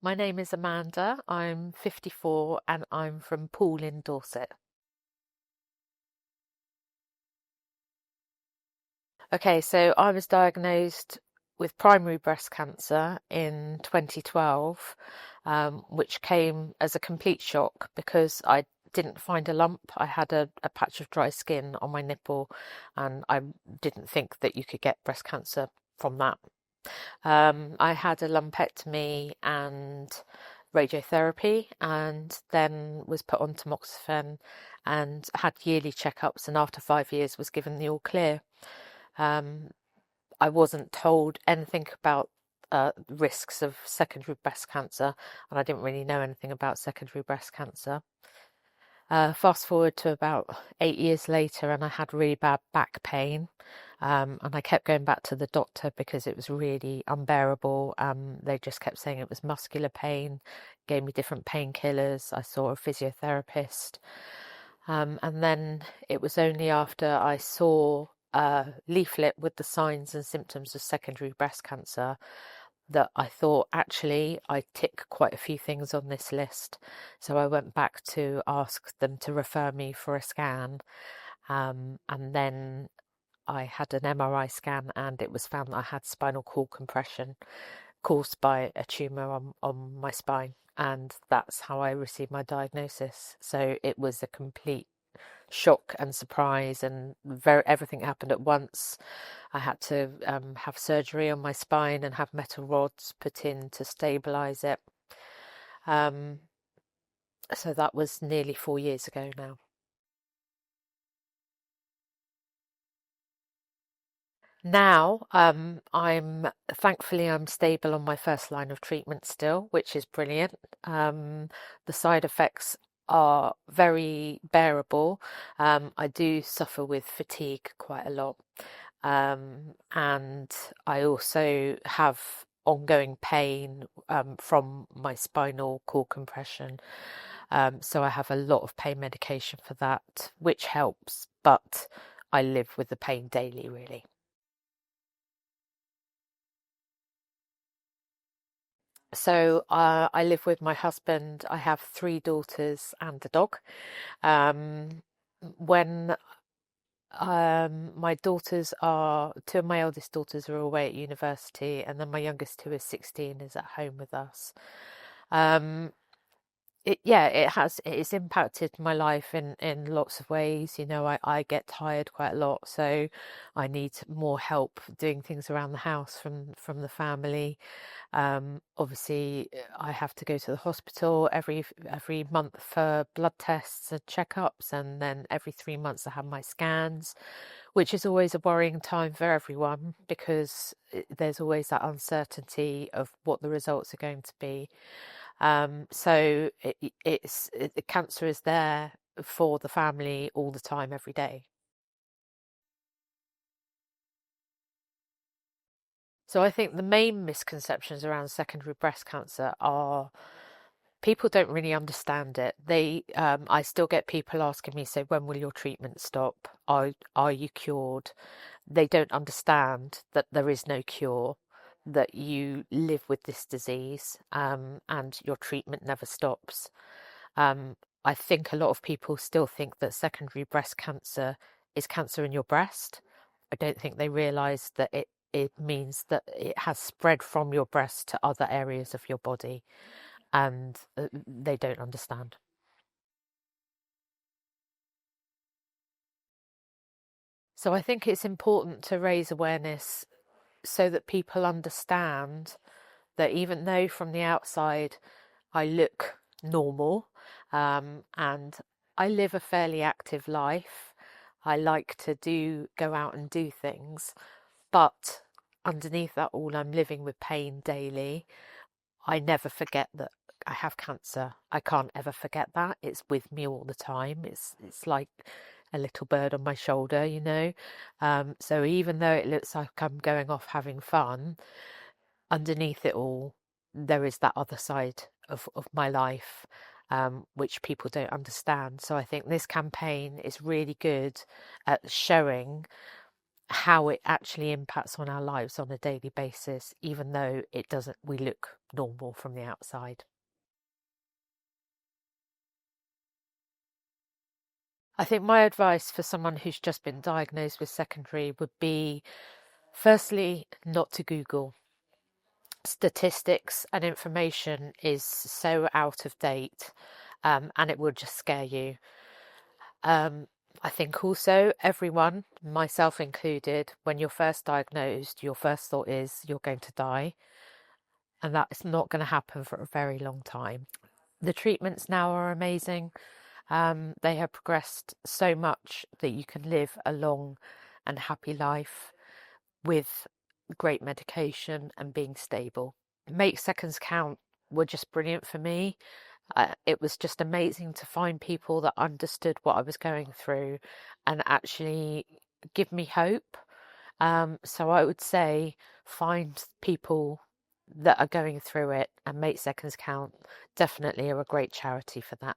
My name is Amanda. I'm 54 and I'm from Poole in Dorset. Okay, so I was diagnosed with primary breast cancer in 2012, which came as a complete shock because I didn't find a lump. I had a patch of dry skin on my nipple, and I didn't think that you could get breast cancer from that. I had a lumpectomy and radiotherapy, and then was put on tamoxifen and had yearly checkups, and after 5 years was given the all clear. Um, I wasn't told anything about risks of secondary breast cancer, and I didn't really know anything about secondary breast cancer. Fast forward to about 8 years later, and I had really bad back pain. And I kept going back to the doctor because it was really unbearable. They just kept saying it was muscular pain, gave me different painkillers. I saw a physiotherapist. And then it was only after I saw a leaflet with the signs and symptoms of secondary breast cancer that I thought, actually, I tick quite a few things on this list. So I went back to ask them to refer me for a scan. And then I had an MRI scan, and it was found that I had spinal cord compression caused by a tumour on my spine. And that's how I received my diagnosis. So it was a complete shock and surprise, and everything happened at once. I had to have surgery on my spine and have metal rods put in to stabilise it. Um, so that was nearly 4 years ago now. Now, I'm stable on my first line of treatment still, which is brilliant. The side effects are very bearable. I do suffer with fatigue quite a lot. And I also have ongoing pain from my spinal cord compression. So I have a lot of pain medication for that, which helps, but I live with the pain daily, really. So I live with my husband. I have three daughters and a dog. When my daughters are two of my eldest daughters are away at university, and then my youngest, who is 16, is at home with us. Um, it's impacted my life in lots of ways. I get tired quite a lot, so I need more help doing things around the house from the family. Obviously, I have to go to the hospital every month for blood tests and checkups, and then every 3 months I have my scans, which is always a worrying time for everyone because there's always that uncertainty of what the results are going to be. So the cancer is there for the family all the time, every day. So I think the main misconceptions around secondary breast cancer are people don't really understand it. I still get people asking me, so when will your treatment stop? Are you cured? They don't understand that there is no cure, that you live with this disease, and your treatment never stops. I think a lot of people still think that secondary breast cancer is cancer in your breast. I don't think they realise that it means that it has spread from your breast to other areas of your body, and they don't understand. So I think it's important to raise awareness so that people understand that even though from the outside I look normal, and I live a fairly active life, I like to go out and do things, but underneath that all, I'm living with pain daily. I never forget that I have cancer. I can't ever forget that. It's with me all the time. It's like a little bird on my shoulder. So even though it looks like I'm going off having fun, underneath it all, there is that other side of my life, which people don't understand. So I think this campaign is really good at showing how it actually impacts on our lives on a daily basis, even though it doesn't, we look normal from the outside. I think my advice for someone who's just been diagnosed with secondary would be, firstly, not to Google. Statistics and information is so out of date, and it will just scare you. I think also everyone, myself included, when you're first diagnosed, your first thought is you're going to die, and that's not going to happen for a very long time. The treatments now are amazing. They have progressed so much that you can live a long and happy life with great medication and being stable. Make Seconds Count were just brilliant for me. It was just amazing to find people that understood what I was going through and actually give me hope. So I would say find people that are going through it, and Make Seconds Count definitely are a great charity for that.